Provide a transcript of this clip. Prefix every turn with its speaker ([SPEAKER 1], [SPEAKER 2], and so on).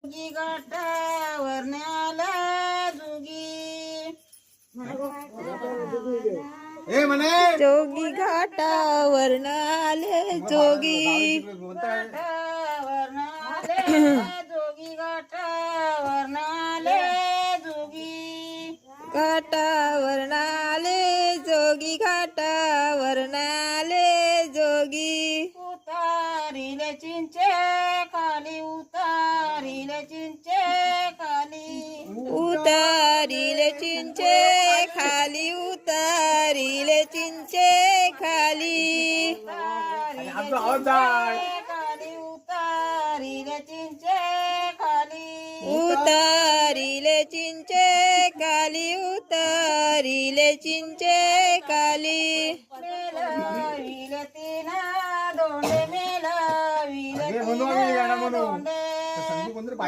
[SPEAKER 1] जोगी घाटावर न्याला जोगी
[SPEAKER 2] जोगी घाटावर आले जोगी
[SPEAKER 1] घाटावर नाले जोगी घाटावर नाले जोगी
[SPEAKER 2] घाटावर आले जोगी घाटावर आले जोगी
[SPEAKER 1] उतारिले चिंचे खाली उतारिले चिंचे खाली
[SPEAKER 2] उतारिले चिंचे खाली उतारिले चिंचे खाली
[SPEAKER 1] खाली उतारिले चिंचे खाली
[SPEAKER 2] उतारिले चिंचे खाली उतारिले चिंचे खाली